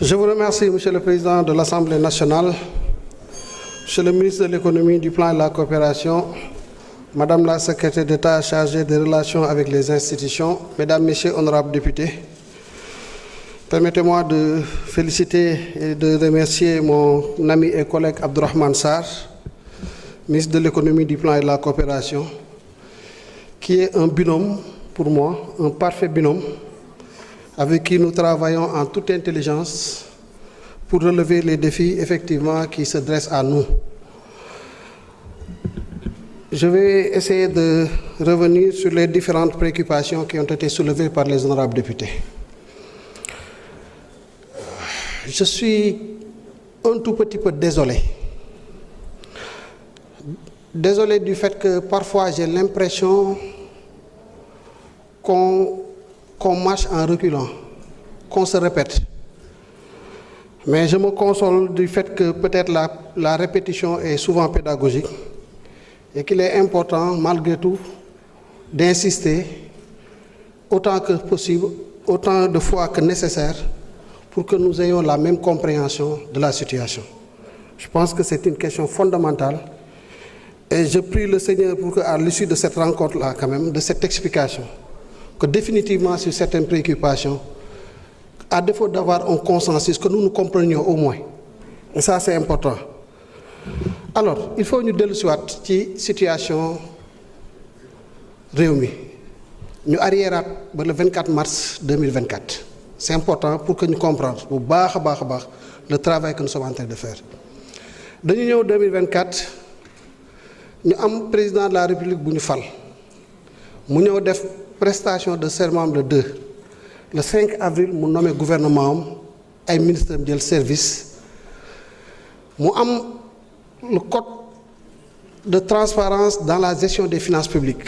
Je vous remercie, Monsieur le Président de l'Assemblée nationale, Monsieur le ministre de l'Économie, du Plan et de la Coopération, Madame la Secrétaire d'État chargée des relations avec les institutions, Mesdames, Messieurs, honorables députés. Permettez-moi de féliciter et de remercier mon ami et collègue Abdourahmane Sarr, ministre de l'Économie, du Plan et de la Coopération, qui est un binôme pour moi, un parfait binôme, avec qui nous travaillons en toute intelligence pour relever les défis effectivement qui se dressent à nous. Je vais essayer de revenir sur les différentes préoccupations qui ont été soulevées par les honorables députés. Je suis un tout petit peu désolé. Désolé du fait que parfois j'ai l'impression qu'on marche en reculant, qu'on se répète. Mais je me console du fait que peut-être la répétition est souvent pédagogique et qu'il est important, malgré tout, d'insister autant que possible, autant de fois que nécessaire, pour que nous ayons la même compréhension de la situation. Je pense que c'est une question fondamentale et je prie le Seigneur pour qu'à l'issue de cette rencontre-là, quand même, de cette explication, que définitivement sur certaines préoccupations, à défaut d'avoir un consensus, que nous nous comprenions au moins. Et ça, c'est important. Alors, il faut nous dellusiwaat ci situation réew mi ñu arriéraat ba le 24 mars 2024. C'est important pour que ñu comprendre bu baax a baax le travail que nous sommes en train de faire. Dañu ñëw 2024 ñu am président de la République bu ñu fal mu ñëw def prestation de serment le 5 avril mu nommé gouvernement am ay ministres jël service mu am le code de transparence dans la gestion des finances publiques,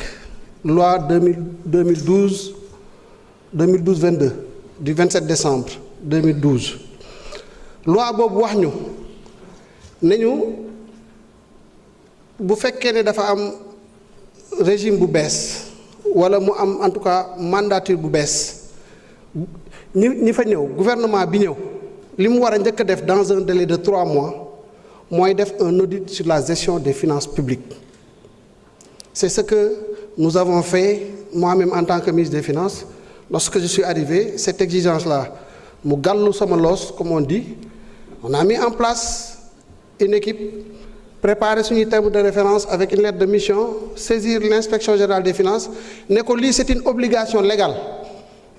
loi 2012-22 du 27 décembre 2012. Loi boobu wax ñu ne ñu bu fekkee ne dafa am régime bu bees wala mu am en tout cas mandature bu bees ñi fa ñëw gouvernement bi ñëw li mu war a njëkk a def dans un délai de 3 mois mooy def un audit sur la gestion des finances publiques. C'est ce que nous avons fait moi-même en tant que ministre des Finances. Lorsque je suis arrivé, cette exigence-là mu gàllu sama loos, comme on dit, on a mis en place une équipe, préparer suñuy terme de référence avec une lettre de mission, saisir l'inspection générale des finances ne ko lii c'est une obligation légale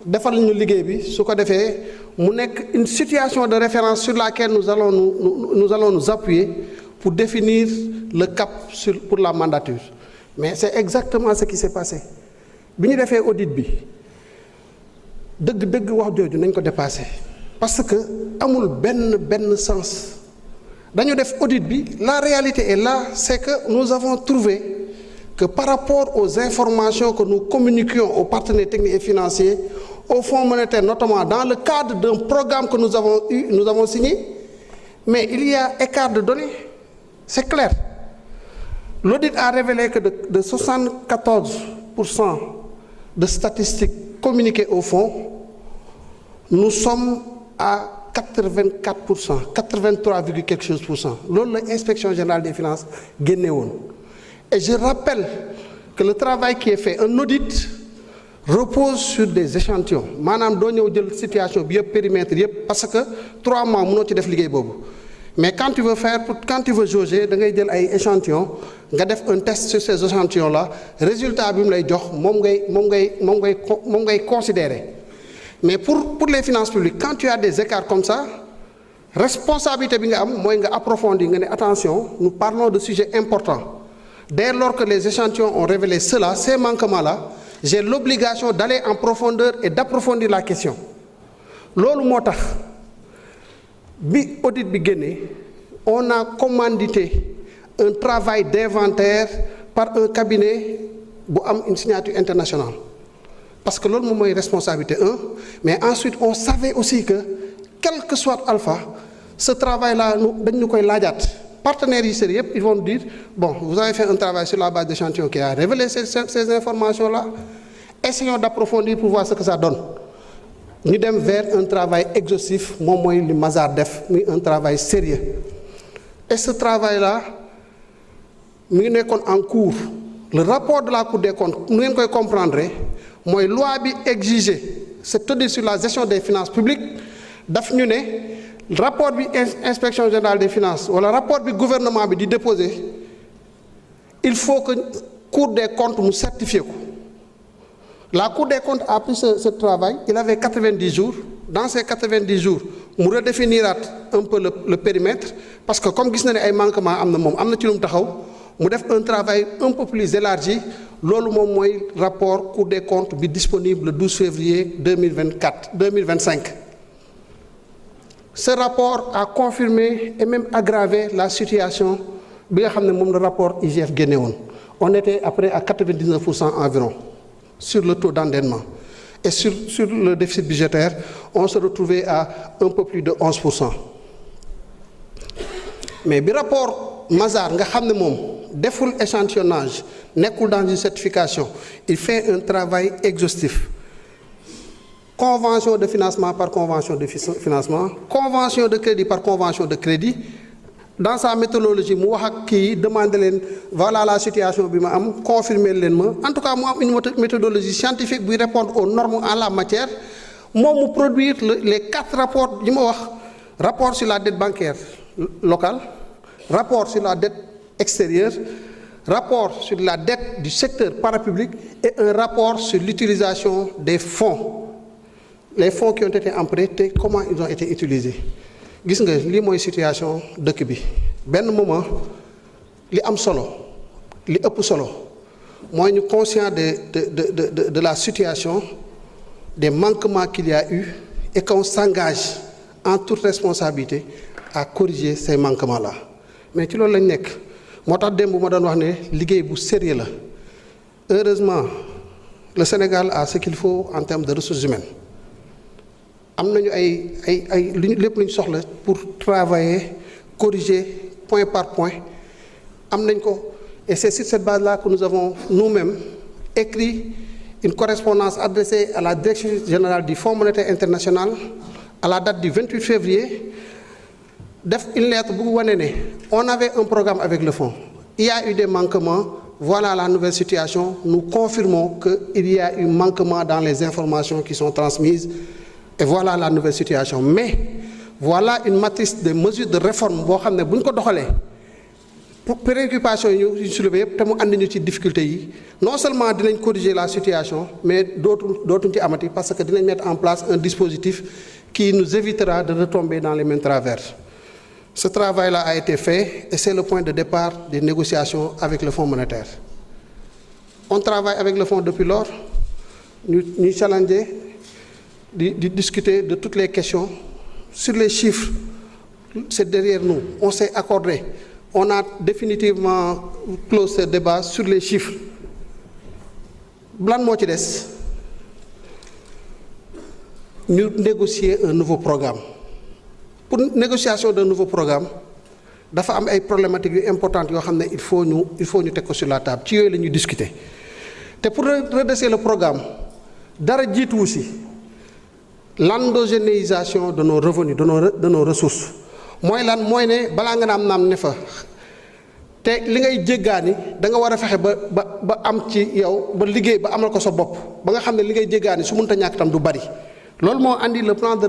defal ñu liggéey bi su ko defee mu nekk une situation de référence sur laquelle nous allons nous appuyer pour définir le cap pour la mandature. Mais c'est exactement ce qui s'est passé bi ñu defee audit bi dëgg wax jooju nañ ko dépassé parce que amul benn sens. Dañu def audit bi, la réalité est là, c'est que nous avons trouvé que par rapport aux informations que nous communiquions aux partenaires techniques et financiers, au Fonds monétaire notamment dans le cadre d'un programme que nous avons signé, mais il y a écart de données, c'est clair. L'audit a révélé que de 74% de statistiques communiquées au Fonds, nous sommes à 84%, 83, quelque chose %. Loolu la inspection générale des finances génne woon. Et je rappelle que le travail qui est fait, un audit repose sur des échantillons. Maanaam doo ñëw jël situation bi yëpp périmètre yëpp parce que 3 mois mënoo ci def liggéey boobu. Mais quand tu veux jauger da ngay jël ay échantillons nga def un test sur ces échantillons là résultat bi mu lay jox moom ngay considérer. Mais pour les finances publiques, quand tu as des écarts comme ça, responsabilité bi nga am mooy nga approfondir nga ne attention, nous parlons de sujets importants. Dès lors que les échantillons ont révélé cela, ces manquements-là, j'ai l'obligation d'aller en profondeur et d'approfondir la question. Loolu moo tax bi audit bi génnee, on a commandité un travail d'inventaire par un cabinet bu am une signature internationale. Parce que loolu moom mooy responsabilité 1, mais ensuite on savait aussi que quel que soit alpha, ce travail-là dañ ñu koy laajaat. Partenaires yi sérieux, ils vont dire, bon, vous avez fait un travail sur la base d'échantillons qui a révélé ces informations-là. Essayons d'approfondir pour voir ce que ça donne. ñu dem vers un travail exhaustif moom mooy li Mazars def muy un travail sérieux et ce travail là mi ngi nekkoon en cours. Le rapport de la Cour des comptes nu ngeen koy comprendre mooy loi bi exiger cet audit sur la gestion des finances publiques daf ñu ne rapport bi inspection générale des finances wala rapport bi gouvernement bi di déposer il faut que Cour des comptes mu certifier ko. La Cour des comptes a pris ce travail, il avait 90 jours. Dans ces 90 jours, mu redéfiniraat un peu le périmètre parce que comme gis na ne ay manquements am na moom am na ci lu mu taxaw mu def un travail un peu plus élargi loolu moom mooy rapport Cour des comptes bi disponible le 12 février 2025. Ce rapport a confirmé et même aggravé la situation bi nga xam ne moom le rapport IGF génne woon. On était après à 99% environ sur le taux d'endettement. Et sur le déficit budgétaire, on se retrouvait à un peu plus de 11%. Mais bi rapport Mazars nga xam ne moom deful échantillonnage nekkul dans une certification il fait un travail exhaustif. Convention de financement par convention de financement, convention de crédit par convention de crédit. Dans sa méthodologie mu wax ak kii demandé leen voilà la situation bi ma am confirmer leen ma en tout cas mu am une méthodologie scientifique buy répondre aux normes en la matière moom mu produire les 4 rapports yi ma wax rapport sur la dette bancaire locale, rapport sur la dette extérieure, rapport sur la dette du secteur parapublic et un rapport sur l'utilisation des fonds, les fonds qui ont été empruntés, comment ils ont été utilisés. Gis nga lii mooy situation dëkk bi benn moment li am solo li ëpp solo mooy ñu conscient de la situation des manquements qu'il y a eu et qu'on s'engage en toute responsabilité à corriger ces manquements là mais ci loolu lañ nekk moo tax démb bu ma doon wax ne liggéey bu sérieux la. Heureusement le Sénégal a ce qu'il faut en termes de ressources humaines. Am nañu ay lépp lu ñu soxla pour travailler corriger point par point am nañ ko et c'est sur cette base là que nous avons nous-mêmes écrit une correspondance adressée à la direction générale du Fonds monétaire international à la date du 28 février def une lettre bu wane ne on avait un programme avec le fonds, il y a eu des manquements, voilà la nouvelle situation, nous confirmons qu'il y a eu manquement dans les informations qui sont transmises. Et voilà la nouvelle situation. Mais voilà une matrice de mesures de réforme boo xam ne bu ñu ko doxalee pour préoccupation yi ñu soulever yëpp te mu andi ñu ci difficulté yi non seulement dinañ corriger la situation mais dootuñ ci amati parce que dinañ mettre en place un dispositif qui nous évitera de retomber dans les mêmes travers. Ce travail-là a été fait et c'est le point de départ des négociations avec le Fonds monétaire. On travaille avec le Fonds depuis lors, ñu challenger di discuter de toutes les questions sur les chiffres. C'est derrière nous, on s'est accordé, on a définitivement clos ce débat sur les chiffres. Lan moo ci des ñu négocier un nouveau programme. Pour négociation d'un nouveau programme dafa am ay problématiques yu importantes yoo xam ne il faut ñu teg ko sur la table ci yooyu la ñuy discuter te pour redresser le programme dara jiituwu si l'endogénéisation de nos revenus de nos ressources mooy lan mooy ne balaa nga naam ne fa te li ngay jéggaani da nga war a fexe ba am ci yow ba liggéey ba amal ko sa bopp ba nga xam ne li ngay jéggaani su mënta ñàkk tam du bari. Loolu moo andi le plan de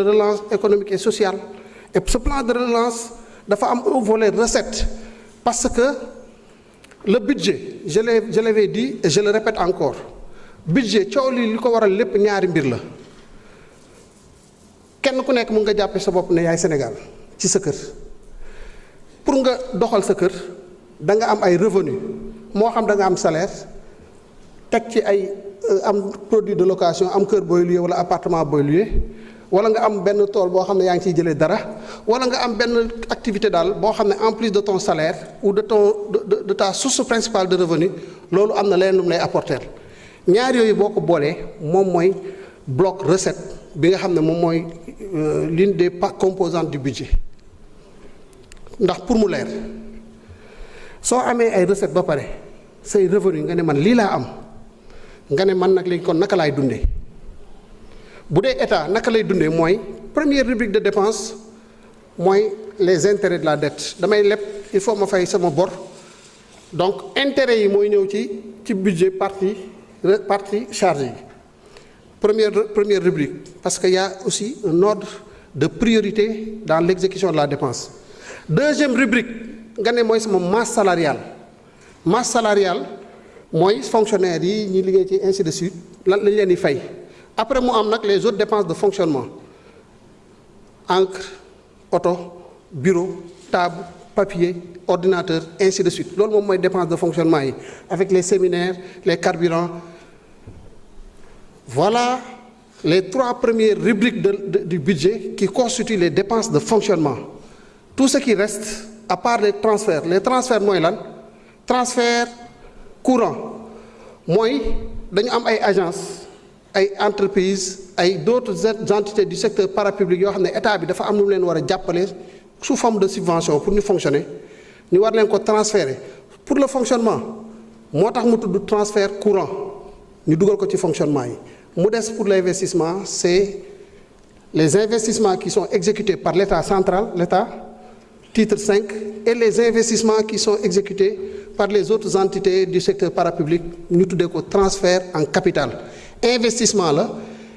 relance économique et sociale et ce plan de relance dafa am un volet recette parce que le budget je l'avais dit et je le répète encore budget coow li ko waral lépp ñaari mbir la. Kenn ku nekk mun nga jàppe sa bopp ne yaay Sénégal ci sa kër pour nga doxal sa kër da nga am ay revenu moo xam da nga am salaire teg ci ay am produit de location am kër booy loué wala appartement booy loué wala nga am benn tool boo xam ne yaa ngi ciy jëlee dara wala nga am benn activité daal boo xam ne en plus de ton salaire ou de ta source principale de revenu loolu am na leneen lu mu lay apporter ñaar yooyu boo ko boolee moom mooy bloc recette bi nga xam ne moom mooy l'une des composantes du budget ndax pour mu leer soo amee ay recette ba pare say revenu nga ne man lii laa am nga ne man nag léegi kon naka laay dundee bu dee état naka lay dundee mooy première rubrique de dépense mooy les intérêts de la dette damay leb il faut ma fay sama bor donc intérêts yi mooy ñëw ci budget partie charge yi première rubrique parce que y a aussi un ordre de priorité dans l'exécution de la dépense. Deuxième rubrique nga ne mooy sama masse salariale mooy fonctionnaires yi ñi liggéey ci ainsi de suite lan lañ leen di fay après mu am nag les autres dépenses de fonctionnement encre oto bureau table papier ordinateur ainsi de suite loolu moom mooy dépenses de fonctionnement yi avec les séminaires les carburants. Voilà les 3 premières rubriques du budget qui constituent les dépenses de fonctionnement. Tout ce qui reste, à part les transferts mooy lan transfert courant mooy dañu am ay agences ay entreprises ay d'autres entités du secteur parapublic yoo xam ne état bi dafa am lu mu leen war a jàppale sous forme de subvention pour ñu fonctionner ñu war leen ko transférer pour le fonctionnement moo tax mu tudd transfert courant ñu dugal ko ci fonctionnement yi. mu des pour l'investissement c'est les investissements qui sont exécutés par l'État central l'État titre 5 et les investissements qui sont exécutés par les autres entités du secteur parapublic ñu tuddee ko transfert en capital investissement la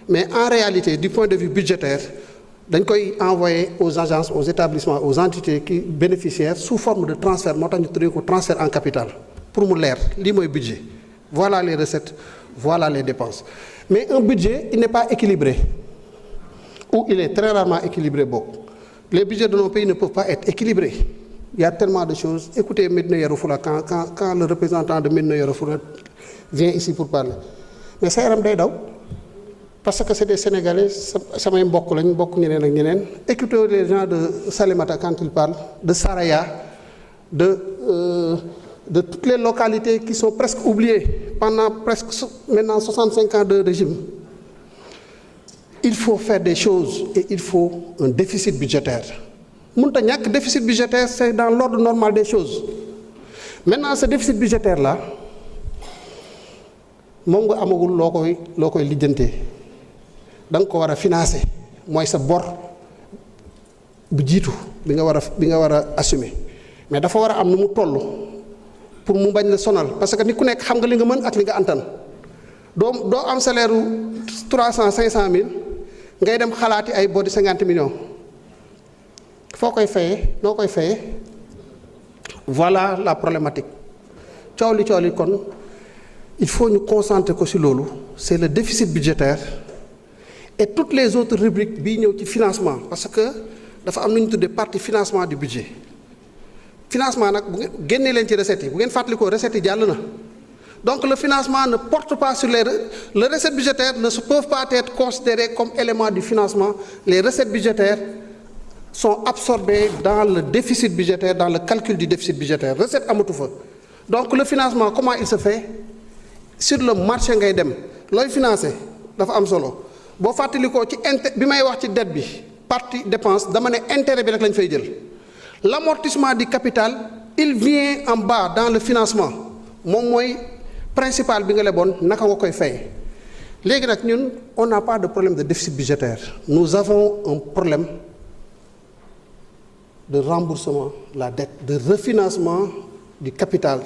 mais en réalité du point de vue budgétaire dañ koy envoyer aux agences aux établissements aux entités qui bénéficiaires sous forme de transfert moo tax ñu tuddee ko transfert en capital pour mu leer lii mooy budget voilà les recettes voilà les dépenses. Mais un budget, il n'est pas équilibré, ou il est très rarement équilibré beaucoup. Les budgets de nos pays ne peuvent pas être équilibrés. Il y a tellement de choses. Écoutez Médina Yoro Foulah, quand le représentant de Médina Yoro Foulah vient ici pour parler. Mais ça yaram day daw parce que c'est des Sénégalais, samay mbokk lañ mbokk ñeneen ak ñeneen. Écoutez les gens de Salémata quand ils parlent, de Saraya, de toutes les localités qui sont presque oubliées pendant presque maintenant 65 ans de régime. Il faut faire des choses et il faut un déficit budgétaire. Mënut a ñàkk déficit budgétaire, c'est dans l'ordre normal des choses. Maintenant ce déficit budgétaire là moom nga amagul loo koy lijjantee da nga ko war a financer mooy sa bor bu jiitu bi nga war a assumer mais dafa war a am nu mu toll. Pour mu bañ la sonal parce que nit ku nekk xam nga li nga mën ak li nga antan doo am salaire u 300 500 mille ngay dem xalaati ay bor di 50 millions foo koy fayee noo koy fayee voilà la problématique coow li kon il faut ñu concentrer ko ci loolu c'est le déficit budgétaire et toutes les autres rubriques bii ñëw ci financement parce que dafa am lu ñu tuddee partie financement du budget. Financement nag bu ngeen génnee leen ci recettes yi bu ngeen fàttalikoo recettes yi jàll na donc le financement ne porte pas sur les recettes budgétaires ne peuvent pas être considérées comme éléments du financement. Les recettes budgétaires sont absorbées dans le déficit budgétaire, dans le calcul du déficit budgétaire. Recette amatu fa donc le financement comment il se fait sur le marché ngay dem looy financer dafa am solo boo fàttalikoo ci bi may wax ci dette bi partie dépense dama ne intérêt bi rek lañ fay jël. L'amortissement du capital il vient en bas dans le financement moom mooy principal bi nga leboon naka nga koy fay léegi nag ñun on n'a pas de problème de déficit budgétaire nous avons un problème de remboursement de la dette de refinancement du capital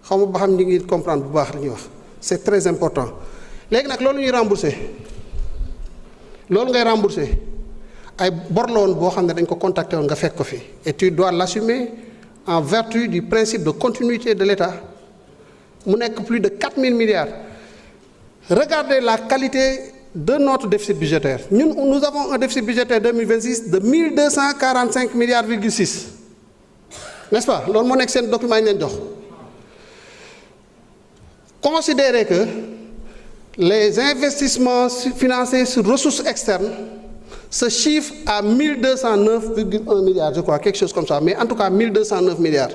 xam nga ba xam ñi ngi comprendre bu baax li ñuy wax c'est très important léegi nag loolu ñuy rembourser loolu ngay rembourser ay bor la woon boo xam ne dañ ko contacté woon nga fekk ko fi et tu dois l'assumer en vertu du principe de continuité de l'État mu nekk plus de 4000 milliards regardez la qualité de notre déficit budgétaire nous avons un déficit budgétaire 2026 de 1245 milliards virgule 6 n'est-ce pas loolu moo nekk seen document yi leen jox considérez que les investissements financés sur ressources externes se chiffre à 1209,1 milliards, je crois, quelque chose comme ça, mais en tout cas 1209 milliards.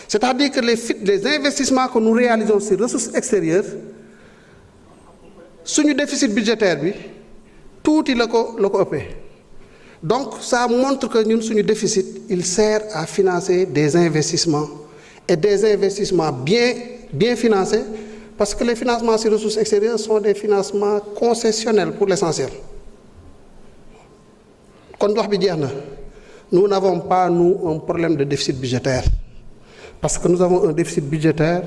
C'est-à-dire que les investissements que nous réalisons sur ressources extérieures, suñu déficit budgétaire bi tuuti la ko ëppee donc ça montre que ñun suñu déficit il sert à financer des investissements et des investissements bien financés parce que les financements sur ressources extérieures sont des financements concessionnels pour l'essentiel. Kon wax bi jeex na. Nous n'avons pas, nous, un problème de déficit budgétaire. Parce que nous avons un déficit budgétaire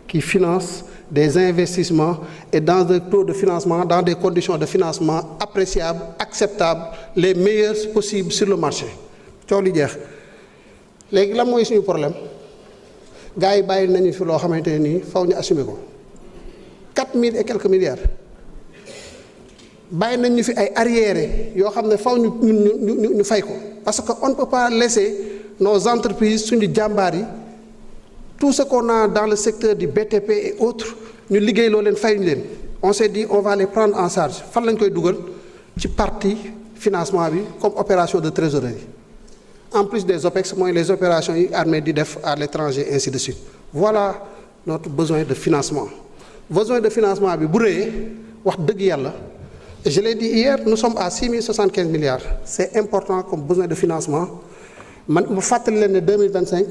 qui finance des investissements et dans des taux de financement, dans des conditions de financement appréciables, acceptables, les meilleures possibles sur le marché. coow li jeex léegi lan mooy suñu problème gars yi bàyyi nañu fi loo xamante ne nii faw ñu assumer ko 4000 et quelques milliards bàyyi nañu fi ay arriérés yoo xam ne faw ñu fay ko parce que on ne peut pas laisser nos entreprises suñu jàmbaar yi tout ce qu'on a dans le secteur du BTP et autres ñu liggéey loo leen fayuñu leen on s'est dit on va les prendre en charge fan lañ koy dugal ci partie financement bi comme opération de trésorerie en plus des OPEX mooy les opérations yi armée di def à l'étranger ainsi de suite voilà notre besoin de financement bi bu rëyee wax dëgg yàlla je l'ai dit hier nous sommes à 6075 milliards c'est important comme besoin de financement man mu fàttali leen ne 2025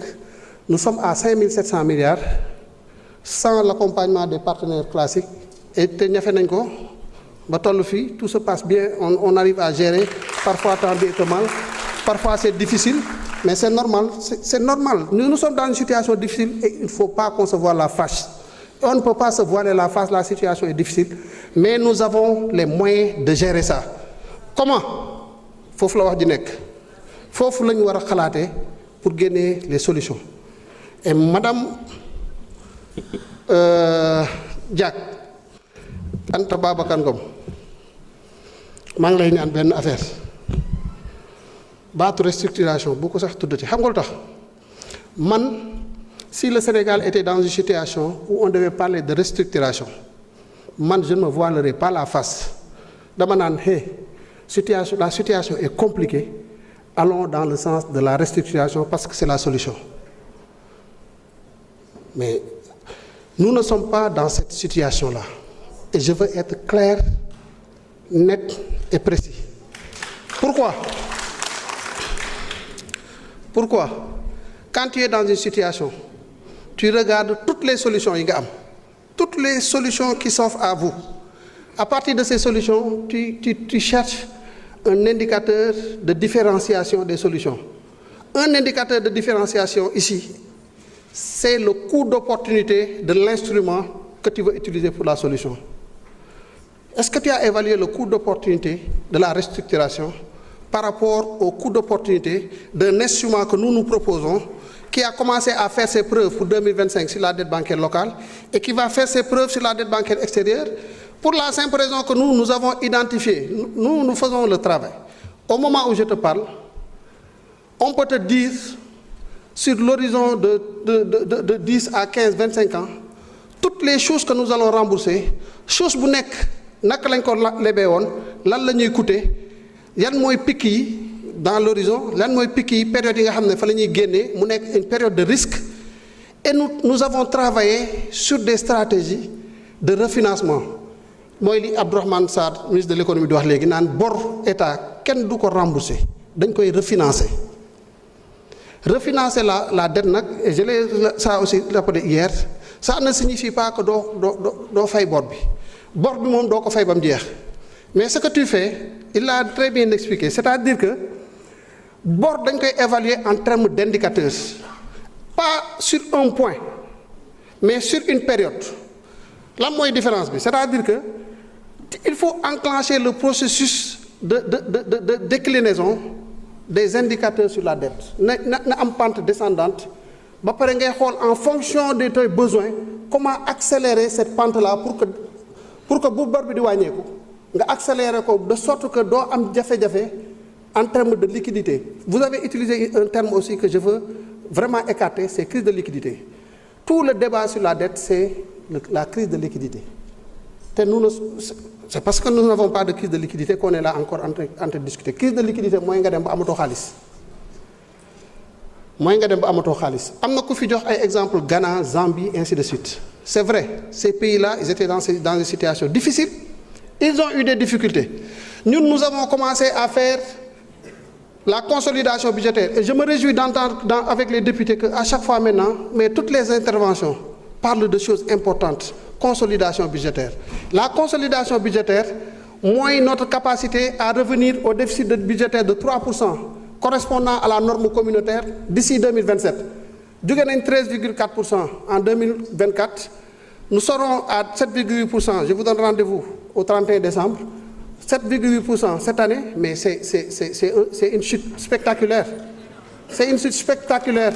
nous sommes à 5700 milliards sans l'accompagnement des partenaires classiques et te ñafe nañ ko ba toll fii tout se passe bien on arrive à gérer parfois tant bien que mal parfois c'est difficile mais c'est normal c'est normal nous sommes dans une situation difficile et il ne faut pas qu'on se voile la face on ne peut pas se voiler la face la situation est difficile mais nous avons les moyens de gérer ça comment foofu la wax ji nekk foofu la ñu war a xalaatee pour génner les solutions et madame Diack Anta Babacar Ngom maa ngi lay ñaan benn affaire baatu restructuration bu ko sax tuddati xam nga lu tax man si le Sénégal était dans une situation où on devait parler de restructuration man je ne me voilerai pas la face dama naan la situation est compliquée allons dans le sens de la restructuration parce que c'est la solution mais nous ne sommes pas dans cette situation-là et je veux être clair, net et précis. Pourquoi? Quand tu es dans une situation, tu regardes toutes les solutions yi nga am, toutes les solutions qui s'offrent à vous. À partir de ces solutions, tu cherches un indicateur de différenciation des solutions. Un indicateur de différenciation ici, c'est le coût d'opportunité de l'instrument que tu veux utiliser pour la solution. Est-ce que tu as évalué le coût d'opportunité de la restructuration par rapport au coût d'opportunité d'un instrument que nous proposons, qui a commencé à faire ses preuves pour 2025 sur la dette bancaire locale et qui va faire ses preuves sur la dette bancaire extérieure, pour la simple raison que nous avons identifié, nous faisons le travail. Au moment où je te parle, on peut te dire, sur l'horizon de 10 à 15, 25 ans, toutes les choses que nous allons rembourser, choses bu nekk naka lañ ko lebee woon lan la ñuy coûter yan mooy pic yi dans l'horizon lan mooy pic yi période yi nga xam ne fa la ñuy génnee mu nekk une période de risque et nous avons travaillé sur des stratégies de refinancement mooy li Abdourahmane Sarr ministre de l'économie di wax léegi naan bor état kenn du ko rembourser dañ koy refinancer la dette nag et je l'ai ça aussi rappelé hier ça ne signifie pas que doo fay bor bi moom doo ko fay ba mu jeex mais ce que tu fais il l'a très bien expliqué c'est-à-dire que bor dañ koy évaluer en termes d'indicateurs pas sur un point mais sur une période lan mooy différence bi c'est-à-dire que il faut enclencher le processus de déclinaison des indicateurs sur la dette na am pente descendante ba pare ngay xool en fonction de tes besoins comment accélérer cette pente-là pour que bu bor bi di wàññeeku nga accélérer ko de sorte que doo am jafe-jafe en termes de liquidité. Vous avez utilisé un terme aussi que je veux vraiment écarter, c'est crise de liquidité. Tout le débat sur la dette, c'est la crise de liquidité. C'est parce que nous n'avons pas de crise de liquidité qu'on est là encore en train de discuter. Crise de liquidité, mooy nga dem ba amatoo xaalis. Am na ku fi jox ay exemple Ghana, Zambie, ainsi de suite. C'est vrai, ces pays-là, ils étaient dans une situation difficile. Ils ont eu des difficultés. Nous avons commencé à faire la consolidation budgétaire. Et je me réjouis d'entendre avec les députés qu'à chaque fois maintenant, mais toutes les interventions parlent de choses importantes. consolidation budgétaire. La consolidation budgétaire, moins notre capacité à revenir au déficit budgétaire de 3%, correspondant à la norme communautaire d'ici 2027. Nous avons 13,4% en 2024. Nous serons à 7,8%. Je vous donne rendez-vous au 31 décembre. 7,8% cette année, mais c'est une chute spectaculaire. C'est une chute spectaculaire.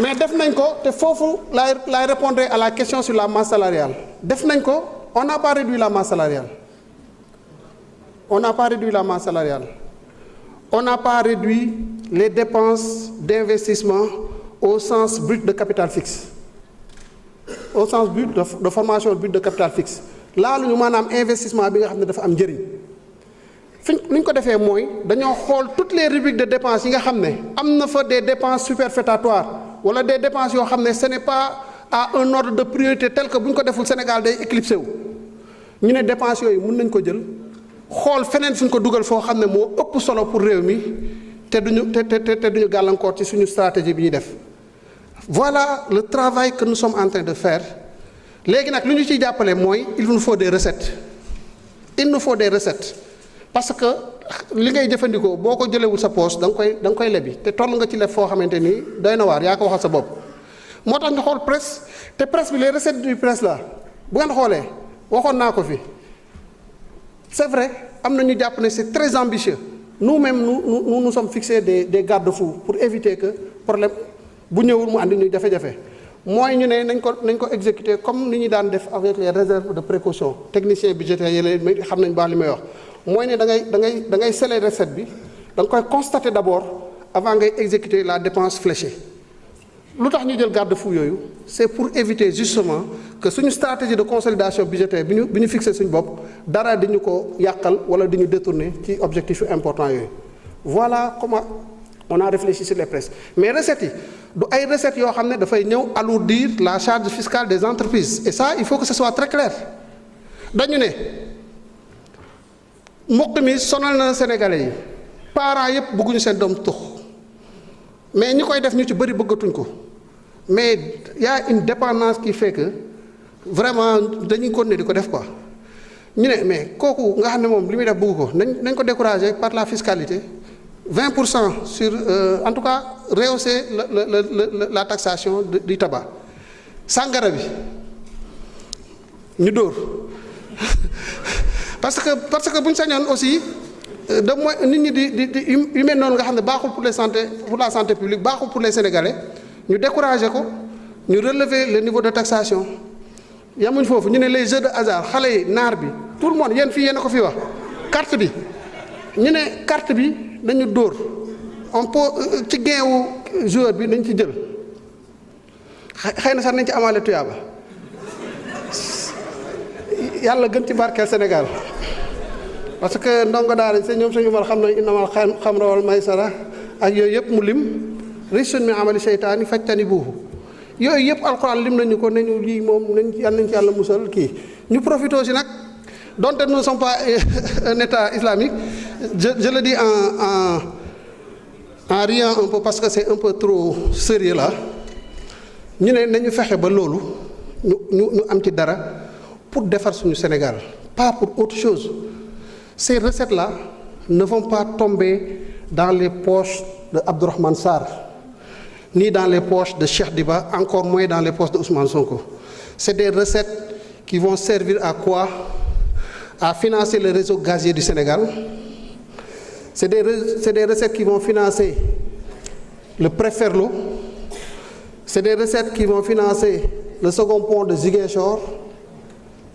Mais def nañ ko te fofu la répondre à la question sur la masse salariale. Def nañ ko, on n'a pas réduit la masse salariale. On n'a pas réduit la masse salariale. On n'a pas réduit les dépenses d'investissement au sens brut de capital fixe. Au sens brut de formation brut de capital fixe. Là, nous avons un investissement qui dafa am njëriñ. Fi ñu ko defee mooy dañoo xool toutes les rubriques de dépenses yi nga xam ne am na fa des dépenses superfétatoires wala des dépenses yoo xam ne ce n'est pas à un ordre de priorité tel que bu ñu ko deful Sénégal day éclipsé wu. ñu ne dépenses yooyu mën nañ ko jël xool feneen fu ñu ko dugal foo xam ne moo ëpp solo pour réew mi te duñu gàllankoor ci suñu stratégie bi ñuy def. Voilà le travail que nous sommes en train de faire. Léegi nag lu ñu ciy jàppale mooy il nous faut des recettes. Il nous faut des recettes. Parce que li ngay jëfandikoo boo ko jëlewul sa poche da nga koy lebi te toll nga ci leb foo xamante ni doy na waar yaa ko waxal sa bopp. moo tax nga xool presse te presse bi les recettes du presse là bu ngeen xoolee waxoon naa ko fi c'est vrai am na ñu jàpp ne c'est très ambitieux nous-mêmes nous sommes fixés des garde-fous pour éviter que problème bu ñëwul mu andi ñu jafe-jafe. mooy ñu ne nañ ko exécuter comme ni ñu daan def avec les réserves de précaution technicien budgétaire yi xam nañ baax li may wax. mooy ne da ngay sceller recette bi da nga koy constater d'abord avant ngay exécuter la dépense fléchée lu tax ñu jël garde-fou yooyu c'est pour éviter justement que suñu stratégie de consolidation budgétaire bi ñu fixé suñu bopp dara di ñu ko yàqal wala di ñu détourner ci objectif important yooyu. Voilà comment on a réfléchi sur les presses mais recettes yi du ay recettes yoo xam ne dafay ñëw alourdir la charge fiscale des entreprises et ça il faut que ce soit très clair dañu ne. mboq mi sonal na Sénégalais yi parents yëpp bëgguñu seen doom tux mais ñi koy def ñu ci bëri bëggatuñ ko mais y a une dépendance qui fait que vraiment dañuy continuer di ko def quoi ñu ne mais kooku nga xam ne moom li muy def bëgg ko nañ ko décourager par la fiscalité 20% sur en tout cas rehausser la taxation du tabac sàngara bi ñu dóor parce que bu ñu sañoon aussi de moins nit ñi di yu mel noonu nga xam ne baaxul pour la santé publique baaxul pour les Sénégalais ñu décourager ko ñu relever le niveau de taxation yamuñ foofu ñu ne les jeux de hasard xale yi naar bi tout le monde yéen fii yéen a ko fi wax carte bi ñu ne carte bi nañu dóor on peut ci gain wu joueur bi nañ ci jël xëy na sax nañ ci amaale tuyaaba yàlla gën ci barkeel Sénégal parce que ndongo daara yi ñoom suñu mal xam nañ innamal xamra wal maysara ak yooyu yëpp mu lim rijsun min amali seytaani fajtanibuuhu yooyu yëpp alxuraan lim nañu ko nañu lii moom nañ ci yàlla musal kii ñu profité aussi nag donte nous ne sommes pas un état islamique je le dis en riant un peu parce que c'est un peu trop sérieux là ñu ne nañu fexe ba loolu ñu am ci dara pour defar suñu Sénégal pas pour autre chose. Ces recettes-là ne vont pas tomber dans les poches de Abdourahmane Sarr, ni dans les poches de Cheikh Diba, encore moins dans les poches de Ousmane Sonko. C'est des recettes qui vont servir à quoi? À financer le réseau gazier du Sénégal. C'est des recettes qui vont financer le Préferlo. C'est des recettes qui vont financer le second pont de Ziguinchor,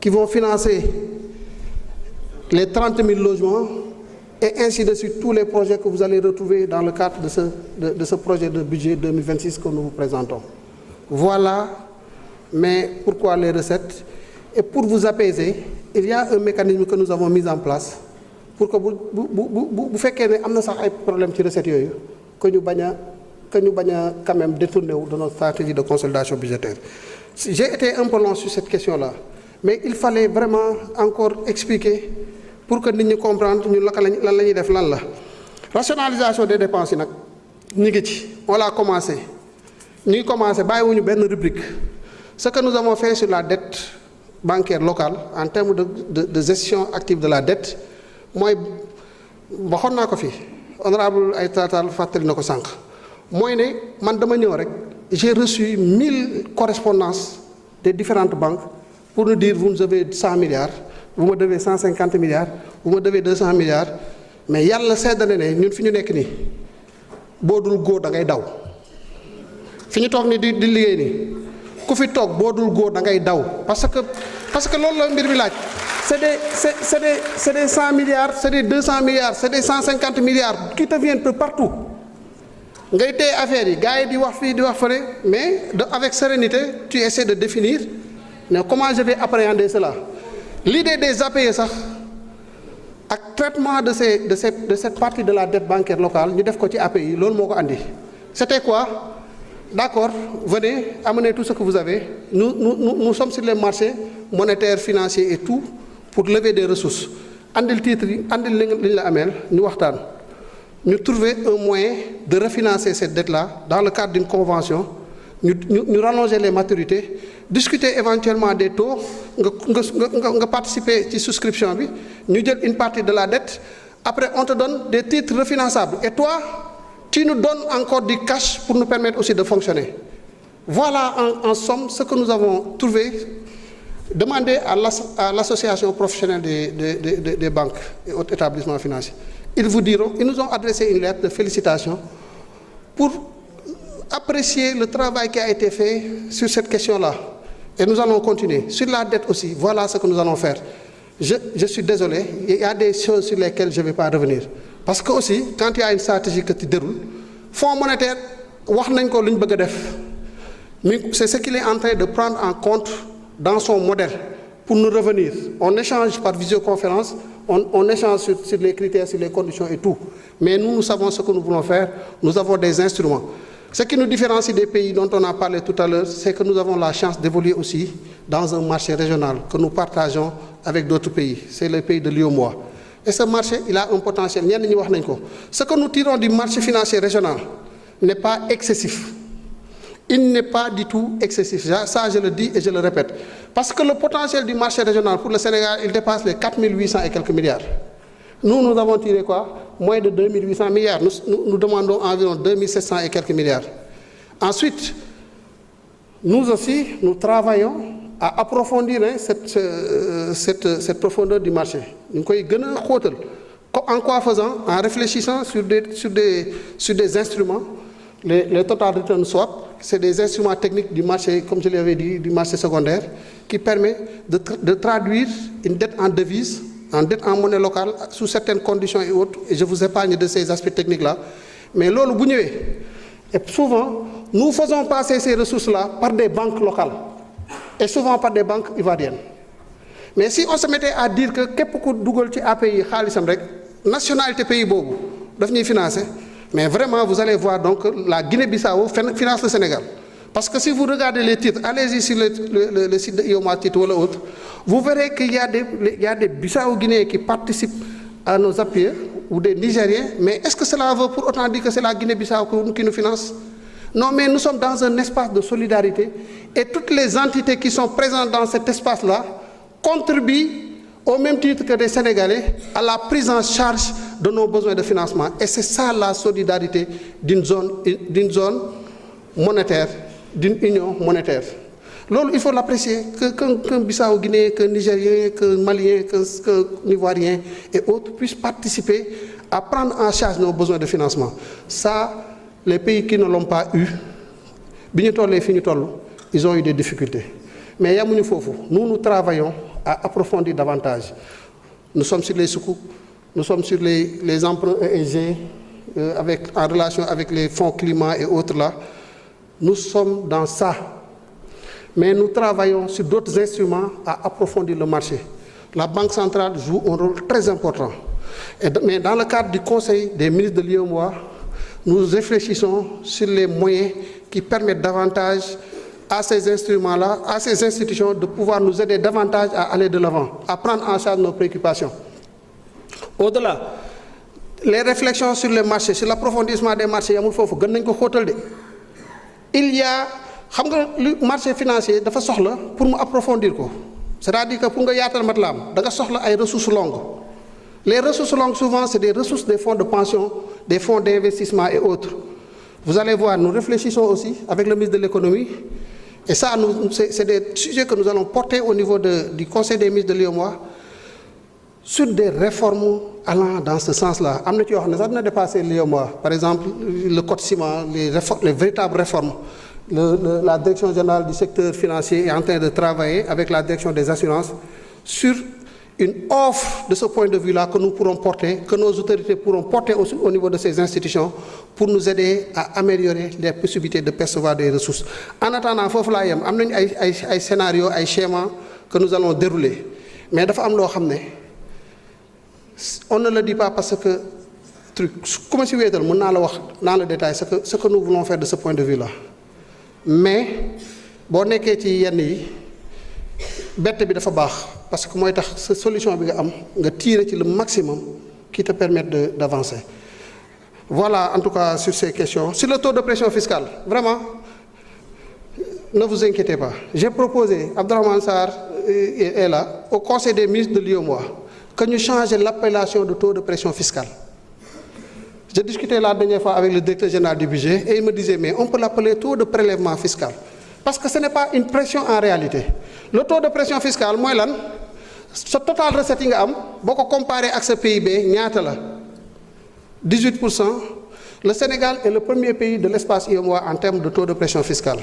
qui vont financer les 30 000 logements et ainsi de suite tous les projets que vous allez retrouver dans le cadre de ce projet de budget 2026 que nous vous présentons. Voilà, mais pourquoi les recettes? Et pour vous apaiser, il y a un mécanisme que nous avons mis en place pour que vous faites qu'il y ait un problème de recettes, que nous ne quand même détourner de notre stratégie de consolidation budgétaire. J'ai été un peu long sur cette question-là, mais il fallait vraiment encore expliquer pour que nous comprenions la rationalisation des dépenses. On l'a commencé. Nous avons commencé par une rubrique. Ce que nous avons fait sur la dette bancaire locale en termes de gestion active de la dette mooy waxoon naa ko fi honorable Aïssata Tall fàttali na ko sànq mooy ne man dama ñëw rek j'ai reçu 1000 correspondances des différentes banques pour nous dire vous nous devez 100 milliards vous me devez 150 milliards vous me devez 200 milliards mais yàlla sedd na ne ñun fi ñu nekk nii boo dul góor da ngay daw fi ñu toog ni di liggéey nii ku fi toog boo dul góor da ngay daw parce que loolu la mbir mi laaj c'est des 100 milliards c'est des 200 milliards c'est des 150 milliards qui te viennent de partout ngay téye affaire yi gars yi di wax fii di wax fële mais avec sérénité tu essaies de définir mais comment je vais appréhender cela l'idée des APE sax ak traitement de cette partie de la dette bancaire locale ñu def ko ci API loolu moo ko andi c'était quoi d'accord venez amenez tout ce que vous avez nous sommes sur les marchés monétaires financiers et tout pour lever des ressources andil titre yi andil li ñu la ameel ñu waxtaan ñu trouver un moyen de refinancer cette dette là dans le cadre d'une convention ñu rallonger les maturités discuter éventuellement des taux nga participer ci souscription bi ñu jël une partie de la dette après on te donne des titres refinançables et toi tu nous donnes encore du cash pour nous permettre aussi de fonctionner. Voilà en somme ce que nous avons trouvé. Demandez à l'association professionnelle des banques et autres établissements financiers. Ils vous diront, ils nous ont adressé une lettre de félicitations pour apprécier le travail qui a été fait sur cette question-là. Et nous allons continuer. Sur la dette aussi, voilà ce que nous allons faire. Je suis désolé, il y a des choses sur lesquelles je ne vais pas revenir. Parce que aussi, quand il y a une stratégie que tu déroules, Fonds monétaire, c'est ce qu'il est en train de prendre en compte dans son modèle pour nous revenir. On échange par visioconférence, on échange sur les critères, sur les conditions et tout. Mais nous savons ce que nous voulons faire, nous avons des instruments. Ce qui nous différencie des pays dont on a parlé tout à l'heure, c'est que nous avons la chance d'évoluer aussi dans un marché régional que nous partageons avec d'autres pays. C'est le pays de l'UEMOA. Et ce marché, il a un potentiel. Ce que nous tirons du marché financier régional n'est pas excessif. Il n'est pas du tout excessif. Ça, je le dis et je le répète. Parce que le potentiel du marché régional pour le Sénégal, il dépasse les 4800 et quelques milliards. Nous avons tiré quoi? Moins de 2800 milliards. Nous demandons environ 2700 et quelques milliards. Ensuite, nous aussi, nous travaillons à approfondir cette profondeur du marché. En quoi faisant? En réfléchissant sur des instruments. Les total return swap, c'est des instruments techniques du marché, comme je l'avais dit, du marché secondaire, qui permet de traduire une dette en devise, en dette en monnaie locale, sous certaines conditions et autres. Et je vous épargne de ces aspects techniques-là. Mais là, et souvent, nous faisons passer ces ressources-là par des banques locales. Et souvent par des banques ivoiriennes. Mais si on se mettait à dire que beaucoup de Google API, nationalité pays bobo, devenir financé, mais vraiment vous allez voir donc la Guinée-Bissau finance le Sénégal. Parce que si vous regardez les titres, allez-y sur le site de IOMA Titre ou l'autre, vous verrez qu'il y a des Bissau-Guinéens qui participent à nos appuis ou des Nigériens. Mais est-ce que cela veut pour autant dire que c'est la Guinée-Bissau qui nous finance? Non, mais nous sommes dans un espace de solidarité et toutes les entités qui sont présentes dans cet espace-là contribuent au même titre que des Sénégalais à la prise en charge de nos besoins de financement. Et c'est ça la solidarité d'une zone monétaire, d'une union monétaire. Lolo, il faut l'apprécier, qu'un Bissau-Guinéen, qu'un Nigérien, qu'un Malien, qu'un Ivoirien et autres puissent participer à prendre en charge nos besoins de financement. Ça, les pays qui ne l'ont pas eu, ils ont eu des difficultés. Mais nous travaillons à approfondir davantage. Nous sommes sur les soukouk, nous sommes sur les emprunts ESG, en relation avec les fonds climat et autres là. Nous sommes dans ça. Mais nous travaillons sur d'autres instruments à approfondir le marché. La Banque centrale joue un rôle très important. Mais dans le cadre du Conseil des ministres de l'UEMOA, nous réfléchissons sur les moyens qui permettent davantage à ces instruments-là, à ces institutions de pouvoir nous aider davantage à aller de l'avant, à prendre en charge nos préoccupations. Au-delà, les réflexions sur les marchés, sur l'approfondissement des marchés, il y a xam nga lu marché financier dafa soxla pour mu approfondir ko c'est-à-dire que pour nga yaatal matlaam da nga soxla ay ressources longues les ressources longues souvent c'est des ressources des fonds de pension des fonds d'investissement et autres vous allez voir nous réfléchissons aussi avec le ministre de l'économie et ça c'est des sujets que nous allons porter au niveau du conseil des ministres de l'UEMOA sur des réformes allant dans ce sens-là am na ci yoo xam ne sax dina dépasser l'UEMOA par exemple le code ciment les véritables réformes la direction générale du secteur financier est en train de travailler avec la direction des assurances sur une offre de ce point de vue-là que nous pourrons porter, que nos autorités pourront porter aussi au niveau de ces institutions pour nous aider à améliorer les possibilités de percevoir des ressources. En attendant, foofu laa yem am nañu ay scénarios ay schémas que nous allons dérouler mais dafa am loo xam ne on ne le dit pas parce que truc ku ma si wéetal mën naa la wax dans le détail ce que nous voulons faire de ce point de vue-là. mais boo nekkee ci yenn yi bett bi dafa baax parce que mooy tax sa solution bi nga am nga tirer ci le maximum qui te permettent d'avancer. Voilà en tout cas sur ces questions. Sur le taux de pression fiscale, vraiment, ne vous inquiétez pas. J'ai proposé, Abdourahmane Sarr est là, au Conseil des ministres de l'UEMOA, que nous changions l'appellation de taux de pression fiscale. J'ai discuté la dernière fois avec le directeur général du budget et il me disait, mais on peut l'appeler taux de prélèvement fiscal. Parce que ce n'est pas une pression en réalité. Le taux de pression fiscale, moi, là, ce total recette, si vous comparez avec ce PIB, ñaata la 18%. Le Sénégal est le premier pays de l'espace UEMOA en termes de taux de pression fiscale.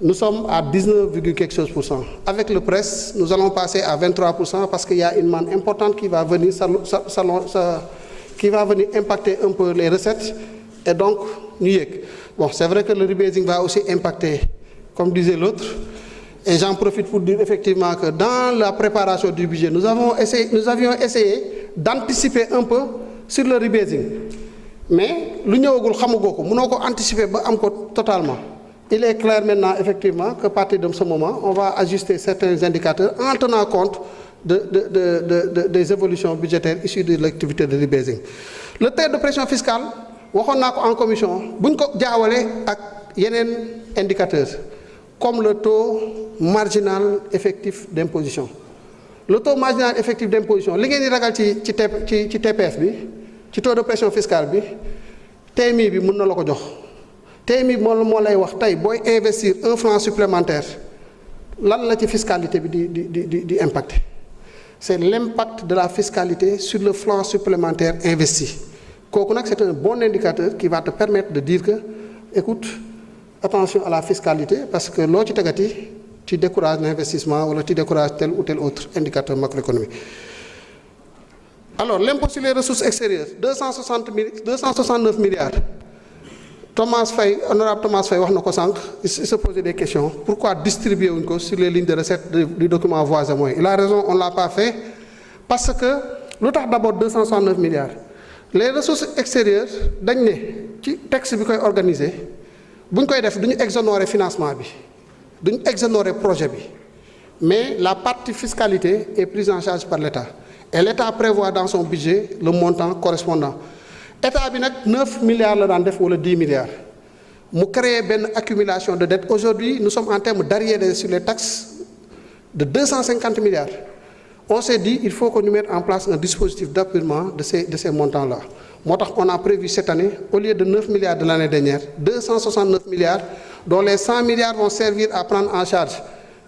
Nous sommes à 19, quelque chose %. Avec le presse, nous allons passer à 23% parce qu'il y a une manne importante qui va venir, qui va venir impacter un peu les recettes. Et donc, bon, c'est vrai que le rebasing va aussi impacter, comme disait l'autre. Et j'en profite pour dire effectivement que dans la préparation du budget, nous avions essayé d'anticiper un peu sur le rebasing. Mais l'Union nous anticiper totalement. Il est clair maintenant effectivement qu'à partir de ce moment, on va ajuster certains indicateurs en tenant compte des évolutions budgétaires issues de l'activité de rebasing. Le taux de pression fiscale, en commission, nous avons des indicateurs comme le taux marginal effectif d'imposition. Le taux marginal effectif d'imposition, ce que vous TPF, le taux de pression fiscale, TMI, TMI, si investir 1 franc supplémentaire, la fiscalité impact. C'est l'impact de la fiscalité sur le franc supplémentaire investi. C'est un bon indicateur qui va te permettre de dire que, écoute, attention à la fiscalité, parce que l'autre tu décourages l'investissement ou tu décourages tel ou tel autre indicateur macroéconomique. Alors, l'impôt sur les ressources extérieures, 269 milliards. Honorable Thomas Faye, il se posait des questions. Pourquoi distribuer une cause sur les lignes de recettes du document voies et moyens? Il a raison, on ne l'a pas fait, parce que l'autre d'abord 269 milliards. Les ressources extérieures, dans le texte qui est organisé, nous devons exonérer le financement, nous devons exonérer le projet. Mais la partie fiscalité est prise en charge par l'État. Et l'État prévoit dans son budget le montant correspondant. L'État a 9 milliards ou 10 milliards. Nous créons une accumulation de dettes. Aujourd'hui, nous sommes en termes d'arriérés sur les taxes de 250 milliards. On s'est dit qu'il faut que nous mettions en place un dispositif d'appurement de ces montants-là. On a prévu cette année, au lieu de 9 milliards de l'année dernière, 269 milliards, dont les 100 milliards vont servir à prendre en charge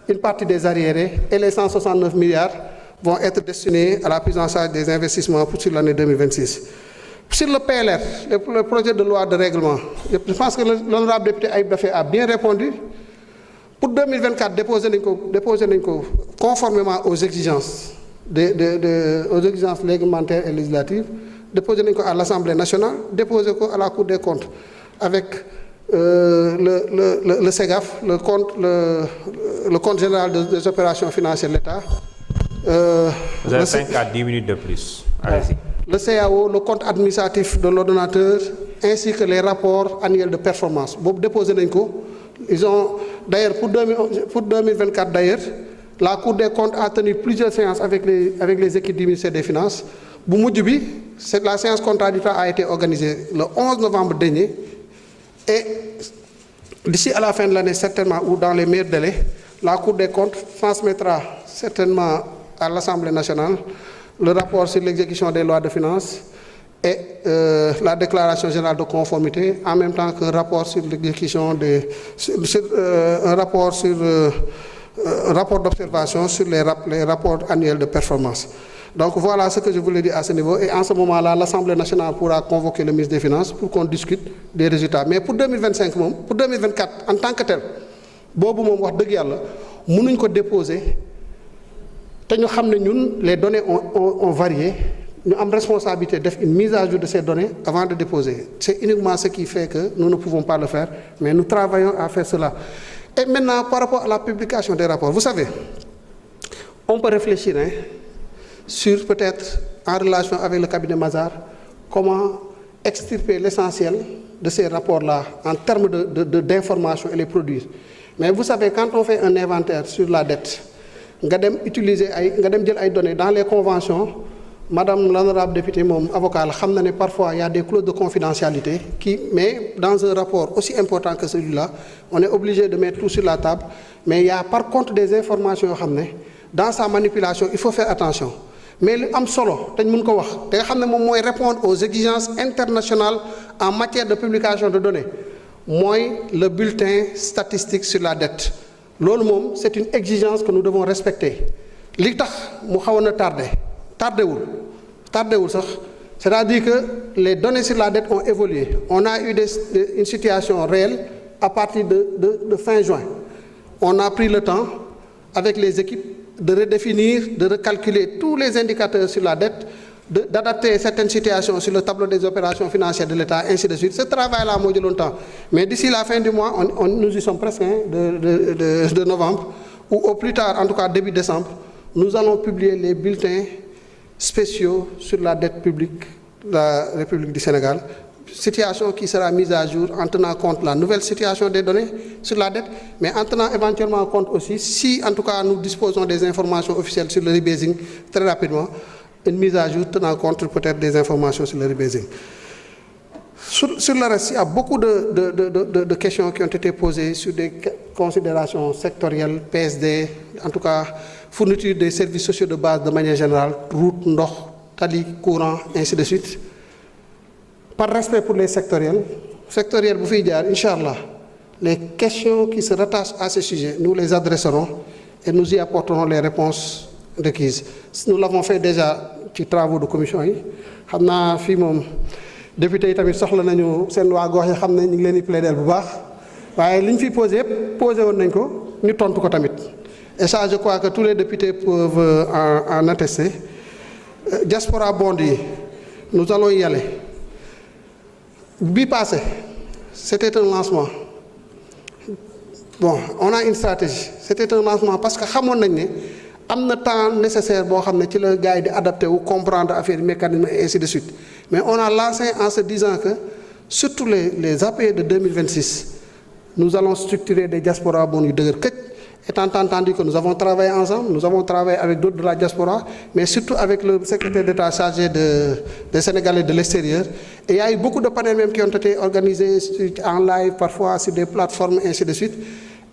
une partie des arriérés et les 169 milliards vont être destinés à la prise en charge des investissements pour l'année 2026. Sur le PLR, le projet de loi de règlement, je pense que l'honorable député Aïb Dafé a bien répondu. Pour 2024, déposer conformément aux exigences, aux exigences réglementaires et législatives, déposer à l'Assemblée nationale, déposer à la Cour des comptes avec le SEGAF, le compte général des opérations financières de l'État. Vous avez 5 à 10 minutes de plus. Allez-y. Le CAO, le compte administratif de l'ordonnateur, ainsi que les rapports annuels de performance. Vous déposez ils ont, d'ailleurs, pour 2024, d'ailleurs, la Cour des comptes a tenu plusieurs séances avec les équipes du ministère des Finances. La séance contradictoire a été organisée le 11 novembre dernier et D'ici à la fin de l'année, certainement, ou dans les meilleurs délais, la Cour des comptes transmettra certainement à l'Assemblée nationale le rapport sur l'exécution des lois de finances et la déclaration générale de conformité, en même temps qu'un rapport sur l'exécution un rapport d'observation sur les rapports annuels de performance. Donc voilà ce que je voulais dire à ce niveau. Et en ce moment-là, l'Assemblée nationale pourra convoquer le ministre des Finances pour qu'on discute des résultats. Mais pour 2025 pour 2024 en tant que tel boobu moom wax dëgg yàlla mënuñ ko déposer te ñu xam ne ñun les données ont varié. Nous avons responsabilité de faire une mise à jour de ces données avant de déposer. C'est uniquement ce qui fait que nous ne pouvons pas le faire, mais nous travaillons à faire cela. Et maintenant, par rapport à la publication des rapports, vous savez, on peut réfléchir sur peut-être, en relation avec le cabinet Mazars, comment extirper l'essentiel de ces rapports-là en termes d'information et les produire. Mais vous savez, quand on fait un inventaire sur la dette, on utiliser des données dans les conventions. Madame l'honorable députée, mon avocat, parfois il y a des clauses de confidentialité mais dans un rapport aussi important que celui-là, on est obligé de mettre tout sur la table. Mais il y a par contre des informations, dans sa manipulation, il faut faire attention. Mais le am solo, répondre aux exigences internationales en matière de publication de données. Moi, le bulletin statistique sur la dette. C'est une exigence que nous devons respecter. L'État, tardé sax c'est-à-dire que les données sur la dette ont évolué. On a eu une situation réelle à partir de fin juin. On a pris le temps avec les équipes de redéfinir, de recalculer tous les indicateurs sur la dette, d'adapter certaines situations sur le tableau des opérations financières de l'État, ainsi de suite. Ce travail-là a duré longtemps. Mais d'ici la fin du mois, nous y sommes presque de novembre, ou au plus tard, en tout cas début décembre, nous allons publier les bulletins spéciaux sur la dette publique de la République du Sénégal, situation qui sera mise à jour en tenant compte de la nouvelle situation des données sur la dette, mais en tenant éventuellement compte aussi, si en tout cas nous disposons des informations officielles sur le rebasing très rapidement, une mise à jour tenant compte peut-être des informations sur le rebasing. Sur le reste, il y a beaucoup de questions qui ont été posées sur des considérations sectorielles, PSD, en tout cas fourniture des services sociaux de base de manière générale, route, ndox, tali, courant, ainsi de suite. Par respect pour les sectoriels, Inch'Allah, les questions qui se rattachent à ce sujet, nous les adresserons et nous y apporterons les réponses requises. Nous l'avons fait déjà ci travaux de commission yi xamna fi mom député yi tamit soxla nañu sen wa gox yi xamné ñi ngi leen di plaider bu baax waye liñ fi posé yépp posé won nañ ko ñu tontu ko tamit et ça je crois que tous les députés peuvent en attester. Diaspora bond yi nous allons y aller. Bi passé c'était un lancement. Bon, on a une stratégie. C'était un lancement parce que xamone nañ né amna temps nécessaire bo xamné ci le gars yi di adapter ou comprendre affaire mécanisme et ainsi de suite. Mais on a lancé en se disant que surtout les APE de 2026, nous allons structurer des diasporas bonus de deugër këc. Étant entendu que nous avons travaillé ensemble, nous avons travaillé avec d'autres de la diaspora, mais surtout avec le secrétaire d'État chargé des Sénégalais de l'extérieur. Et il y a eu beaucoup de panels même qui ont été organisés en live, parfois sur des plateformes, ainsi de suite.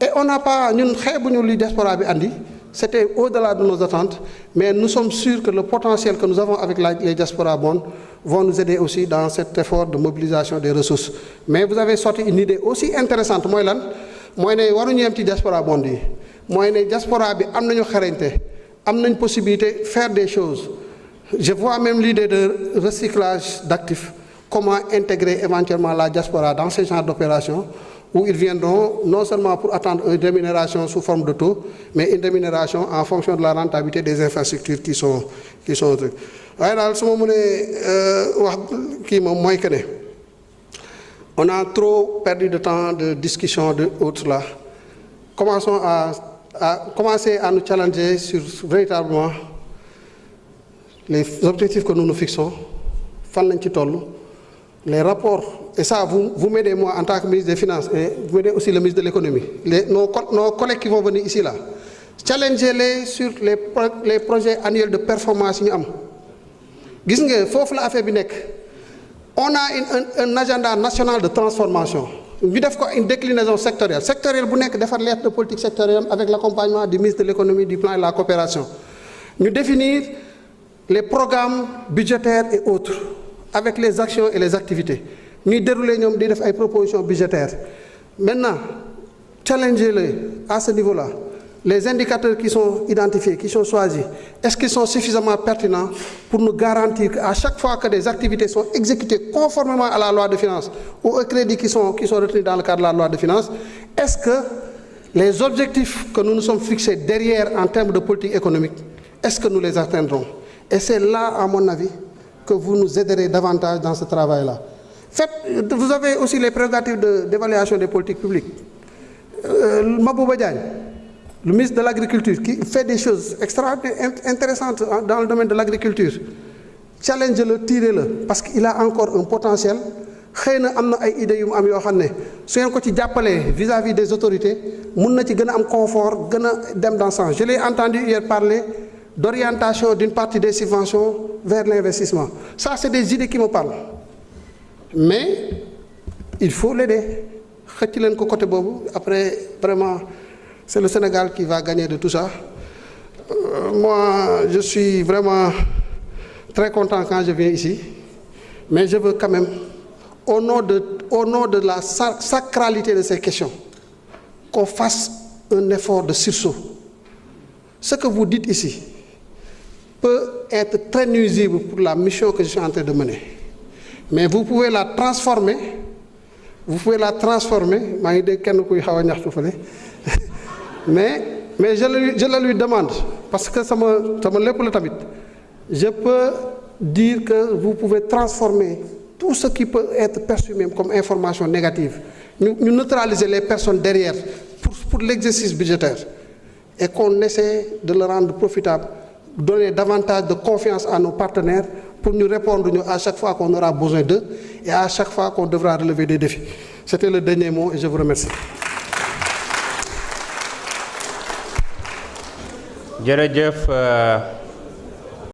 Et on n'a pas, nous avons diaspora bi andi, c'était au-delà de nos attentes, mais nous sommes sûrs que le potentiel que nous avons avec les diasporas bonnes vont nous aider aussi dans cet effort de mobilisation des ressources. Mais vous avez sorti une idée aussi intéressante, moi ne waruñu yem ci diaspora bond yi mooy ne diaspora bi am nañu xarañte am nañ possibilité faire des choses. Je vois même l'idée de recyclage d'actifs, comment intégrer éventuellement la diaspora dans ce genre d'opération où ils viendront non seulement pour attendre une rémunération sous forme de taux, mais une rémunération en fonction de la rentabilité des infrastructures qui sont trucs. waaye daal su ma mënee wax kii moom mooy que ne on a trop perdu de temps de discussion de autres là. Commençons commencer à nous challenger sur véritablement les objectifs que nous nous fixons, fan lañ ci toll, les rapports, et ça vous m'aidez moi en tant que ministre des Finances et vous m'aidez aussi le ministre de l'Économie, nos collègues qui vont venir ici là, challenger-les sur les projets annuels de performance yi ñu am. Gis nga foofu la affaire bi nekk. On a un agenda national de transformation. ñu def ko une déclinaison sectorielle bu nekk defar lettre de politique sectorielle avec l'accompagnement du ministre de l'économie, du plan et de la coopération. Ñu définir les programmes budgétaires et autres avec les actions et les activités ñuy dérouler ñoom di def ay propositions budgétaires. Maintenant challenger à ce niveau-là les indicateurs qui sont identifiés, qui sont choisis, est-ce qu'ils sont suffisamment pertinents pour nous garantir qu'à chaque fois que des activités sont exécutées conformément à la loi de finances ou aux crédits qui sont retenus dans le cadre de la loi de finances, est-ce que les objectifs que nous nous sommes fixés derrière en termes de politique économique, est-ce que nous les atteindrons? Et c'est là, à mon avis, que vous nous aiderez davantage dans ce travail-là. Vous avez aussi les prérogatives d'évaluation des politiques publiques. Mabouba Diagne, le ministre de l'Agriculture, qui fait des choses extraordinaires, intéressantes dans le domaine de l'agriculture, challenge-le, tirez-le, parce qu'il a encore un potentiel. xëy na am na ay idées yu mu am yoo xam ne su ngeen ko ci jàppalee vis-à-vis des autorités mun na ci gën a am confort gën a dem dans ce sens. Je l'ai entendu hier parler d'orientation d'une partie des subventions vers l'investissement. Ça, c'est des idées qui me parlent. Mais il faut l'aider. xëcc leen ko côté boobu après vraiment c'est le Sénégal qui va gagner de tout ça. Moi, je suis vraiment très content quand je viens ici, mais je veux quand même, au nom de la sacralité de ces questions, qu'on fasse un effort de sursaut. Ce que vous dites ici peut être très nuisible pour la mission que je suis en train de mener. Mais vous pouvez la transformer, mais je le lui demande, parce que ça me lève le tamit. Je peux dire que vous pouvez transformer tout ce qui peut être perçu même comme information négative. Nous neutraliser les personnes derrière pour l'exercice budgétaire et qu'on essaie de le rendre profitable, donner davantage de confiance à nos partenaires pour nous répondre à chaque fois qu'on aura besoin d'eux et à chaque fois qu'on devra relever des défis. C'était le dernier mot et je vous remercie. Jërëjëf